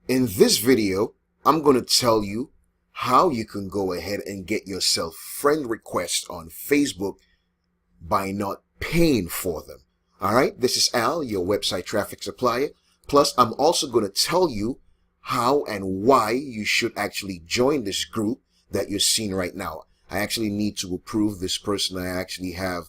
In this video, I'm going to tell you how you can go ahead and get yourself friend requests on Facebook by not paying for them. All right, this is Al, your website traffic supplier. Plus, I'm also going to tell you how and why you should actually join this group that you're seeing right now. I actually need to approve this person. I actually have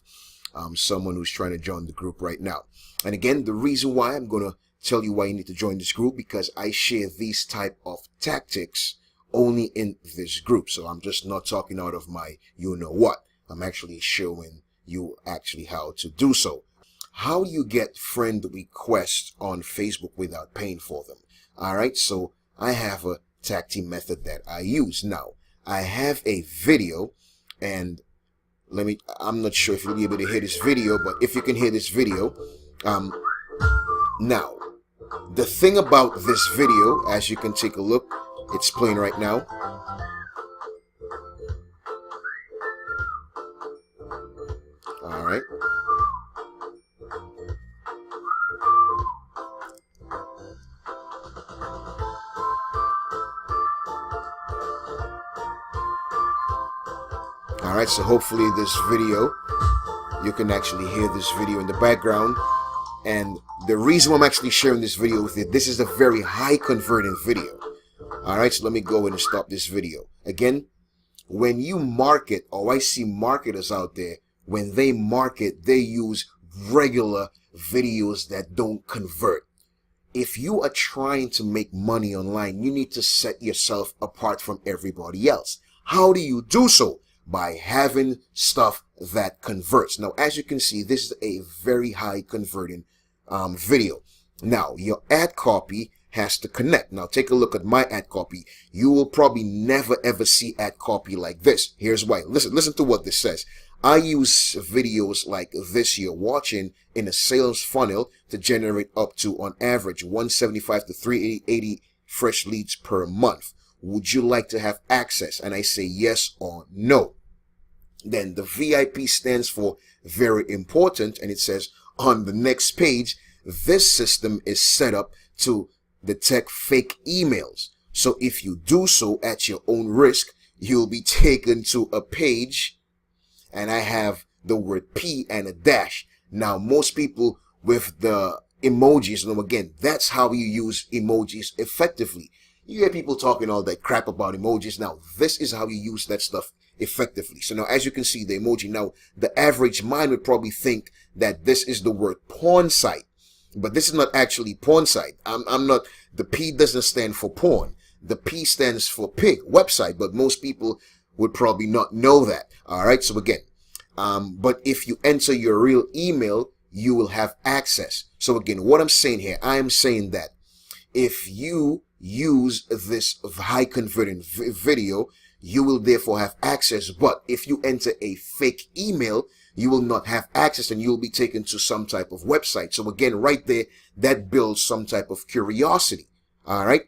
someone who's trying to join the group right now. And again, the reason why I'm going to tell you why you need to join this group, because I share these type of tactics only in this group. So I'm just not talking out of my you-know-what. I'm actually showing you actually how to do so. How do you get friend requests on Facebook without paying for them? All right, so I have a tag team method that I use. Now, I have a video, and I'm not sure if you'll be able to hear this video, but if you can hear this video, now, the thing about this video, as you can take a look, it's playing right now. All right. All right, so hopefully this video, you can actually hear this video in the background. And the reason I'm actually sharing this video with you, this is a very high converting video. All right, so let me go ahead and stop this video. Again, when you market, or I see marketers out there, when they market, they use regular videos that don't convert. If you are trying to make money online, you need to set yourself apart from everybody else. How do you do so? By having stuff that converts. Now, as you can see, this is a very high converting video. Now, your ad copy has to connect. Now, take a look at my ad copy. You will probably never ever see ad copy like this. Here's why. Listen to what this says. I use videos like this you're watching in a sales funnel to generate up to, on average, 175 to 380 fresh leads per month. Would you like to have access? And I say yes or no. Then the VIP stands for very important, and it says on the next page, this system is set up to detect fake emails. So if you do so at your own risk, you'll be taken to a page, and I have the word P and a dash. Now, most people with the emojis, and again, that's how you use emojis effectively. You hear people talking all that crap about emojis. Now, this is how you use that stuff effectively. So now, as you can see, the emoji, now, the average mind would probably think that this is the word porn site. But this is not actually porn site. I'm not, the P doesn't stand for porn. The P stands for pig, website. But most people would probably not know that. All right. So again, but if you enter your real email, you will have access. So again, what I'm saying here, I am saying that if you use this high converting video, you will therefore have access. But if you enter a fake email, you will not have access, and you'll be taken to some type of website. So again, right there, that builds some type of curiosity. All right.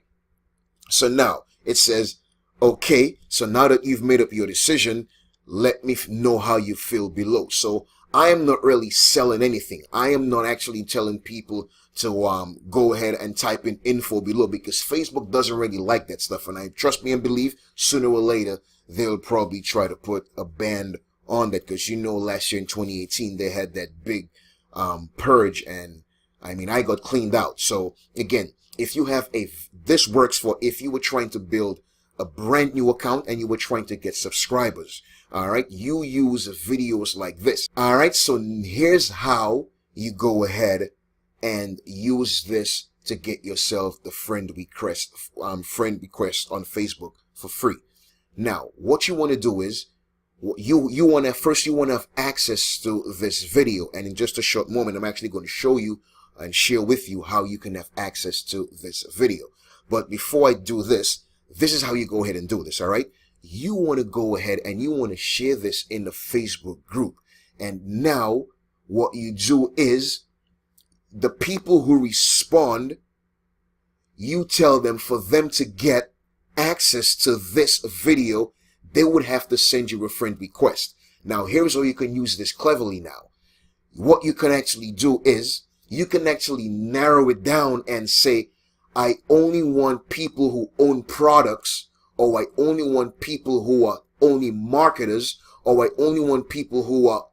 So now it says, okay, so now that you've made up your decision, let me know how you feel below. So I am not really selling anything. I am not actually telling people to go ahead and type in info below, because Facebook doesn't really like that stuff. And I trust me and believe sooner or later they'll probably try to put a ban on that, because last year in 2018 they had that big purge, and I mean, I got cleaned out. So again, if you have this works for if you were trying to build a brand new account and you were trying to get subscribers. All right, you use videos like this. All right, so here's how you go ahead and use this to get yourself the friend request on Facebook for free. Now, what you want to do is you want to have access to this video, and in just a short moment, I'm actually going to show you and share with you how you can have access to this video. But before I do this, this is how you go ahead and do this. All right. You want to go ahead and you want to share this in the Facebook group. And now what you do is the people who respond, you tell them for them to get access to this video, they would have to send you a friend request. Now, here's how you can use this cleverly now. What you can actually do is you can actually narrow it down and say, I only want people who own products, or I only want people who are only marketers, or I only want people who are,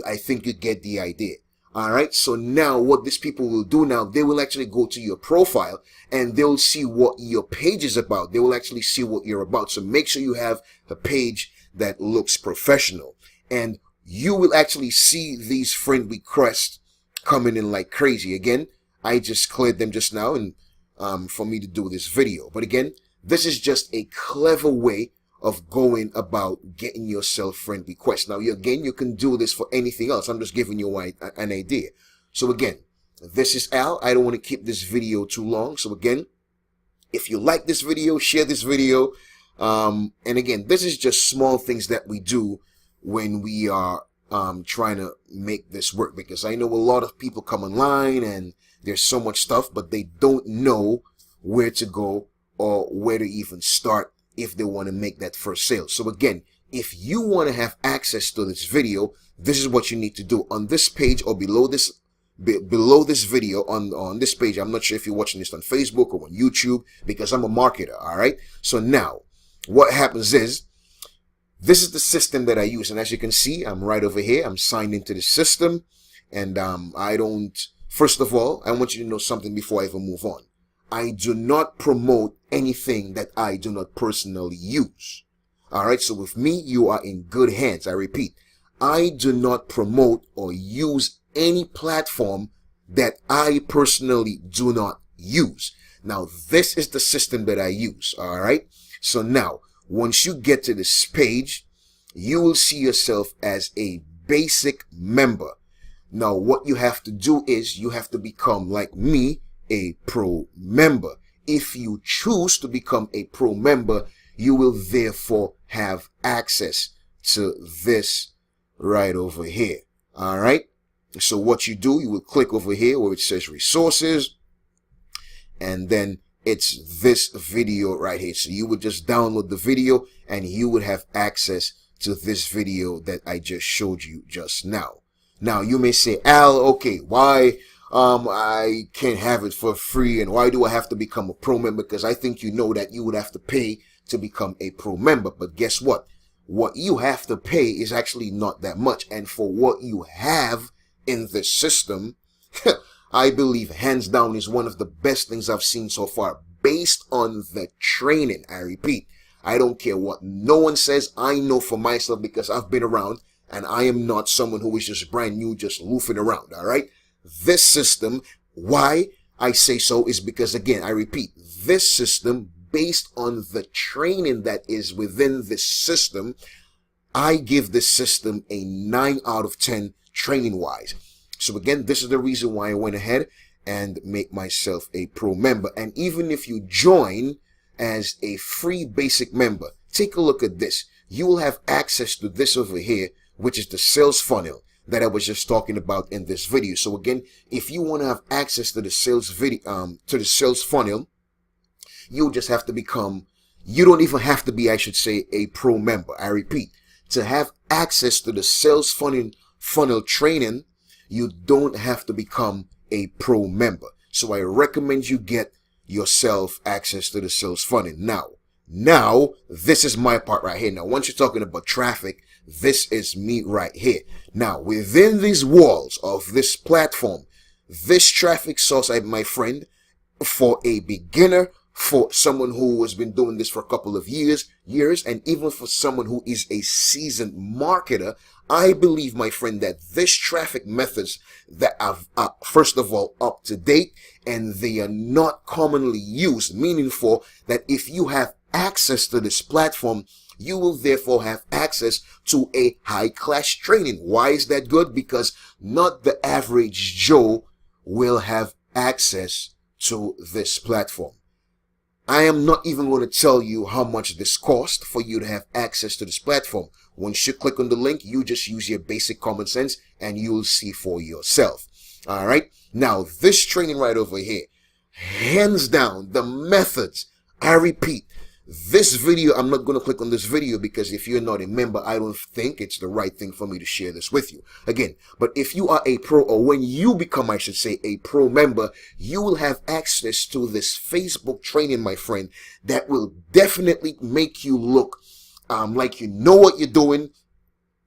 I think you get the idea. All right. So now what these people will do now, they will actually go to your profile and they'll see what your page is about. They will actually see what you're about. So make sure you have a page that looks professional, and you will actually see these friend requests coming in like crazy. Again, I just cleared them just now and for me to do this video. But again, this is just a clever way of going about getting yourself friend requests. Now, again, you can do this for anything else. I'm just giving you an idea. So again, this is Al. I don't want to keep this video too long. So again, if you like this video, share this video. And again, this is just small things that we do when we are trying to make this work, because I know a lot of people come online and there's so much stuff, but they don't know where to go or where to even start if they want to make that first sale. So again, if you want to have access to this video, this is what you need to do. On this page or below this video, on this page, I'm not sure if you're watching this on Facebook or on YouTube, because I'm a marketer. All right. So now what happens is, this is the system that I use. And as you can see, I'm right over here. I'm signed into the system. And first of all, I want you to know something before I even move on. I do not promote anything that I do not personally use. All right. So with me, you are in good hands. I repeat, I do not promote or use any platform that I personally do not use. Now, this is the system that I use. All right. So now, once you get to this page, you will see yourself as a basic member. Now, what you have to do is you have to become, like me, a pro member. If you choose to become a pro member, you will therefore have access to this right over here. All right. So what you do, you will click over here where it says resources, and then it's this video right here. So you would just download the video and you would have access to this video that I just showed you just now. Now you may say, Al, okay, why I can't have it for free, and why do I have to become a pro member? Because I think you know that you would have to pay to become a pro member. But guess what? What you have to pay is actually not that much. And for what you have in the system, I believe hands down is one of the best things I've seen so far, based on the training. I repeat, I don't care what no one says. I know for myself, because I've been around, and I am not someone who is just brand new, just loofing around. All right. This system, why I say so is because, again, I repeat, this system, based on the training that is within this system, I give this system a 9 out of 10 training wise. So again, this is the reason why I went ahead and make myself a pro member. And even if you join as a free basic member, take a look at this. You will have access to this over here, which is the sales funnel that I was just talking about in this video. So again, if you want to have access to the sales funnel, you just have to become, you don't even have to be, I should say, a pro member. I repeat, to have access to the sales funnel training, you don't have to become a pro member. So I recommend you get yourself access to the sales funnel. Now, this is my part right here. Now, once you're talking about traffic, this is me right here. Now, within these walls of this platform, this traffic source, my friend, for a beginner, for someone who has been doing this for a couple of years, and even for someone who is a seasoned marketer, I believe, my friend, that this traffic methods that are, first of all, up to date, and they are not commonly used, meaning for that if you have access to this platform, you will therefore have access to a high-class training. Why is that good? Because not the average Joe will have access to this platform. I am not even going to tell you how much this costs for you to have access to this platform. Once you click on the link, you just use your basic common sense and you'll see for yourself. All right. Now, this training right over here, hands down, the methods, I repeat, This video, I'm not going to click on this video because if you're not a member, I don't think it's the right thing for me to share this with you. Again, but if you are a pro, or when you become, I should say, a pro member, you will have access to this Facebook training, my friend, that will definitely make you look like you know what you're doing.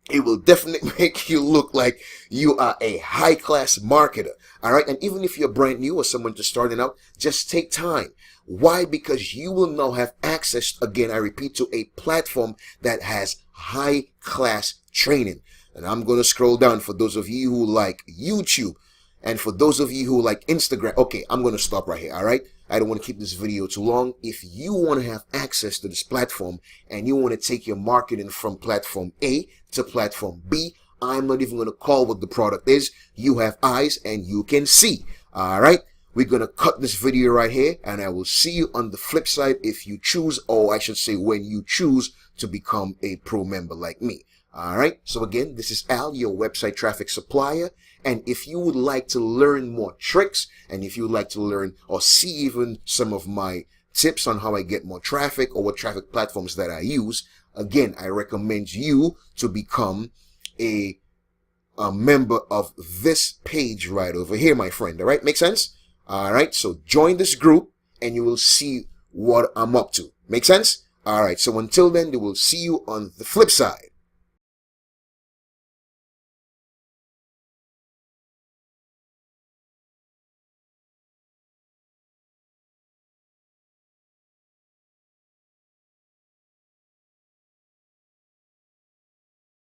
It will definitely make you look like you are a high-class marketer. All right. And even if you're brand new or someone just starting out, just take time. Why? Because you will now have access, again, I repeat, to a platform that has high-class training. And I'm going to scroll down for those of you who like YouTube and for those of you who like Instagram. Okay, I'm going to stop right here. All right. I don't want to keep this video too long. If you want to have access to this platform and you want to take your marketing from platform A to platform B, I'm not even going to call what the product is. You have eyes and you can see. All right. We're going to cut this video right here, and I will see you on the flip side if you choose, or I should say when you choose to become a pro member like me. All right. So again, this is Al, your website traffic supplier. And if you would like to learn more tricks, and if you would like to learn or see even some of my tips on how I get more traffic or what traffic platforms that I use, again, I recommend you to become a member of this page right over here, my friend. All right. Make sense? All right. So join this group and you will see what I'm up to. Make sense? All right. So until then, we will see you on the flip side.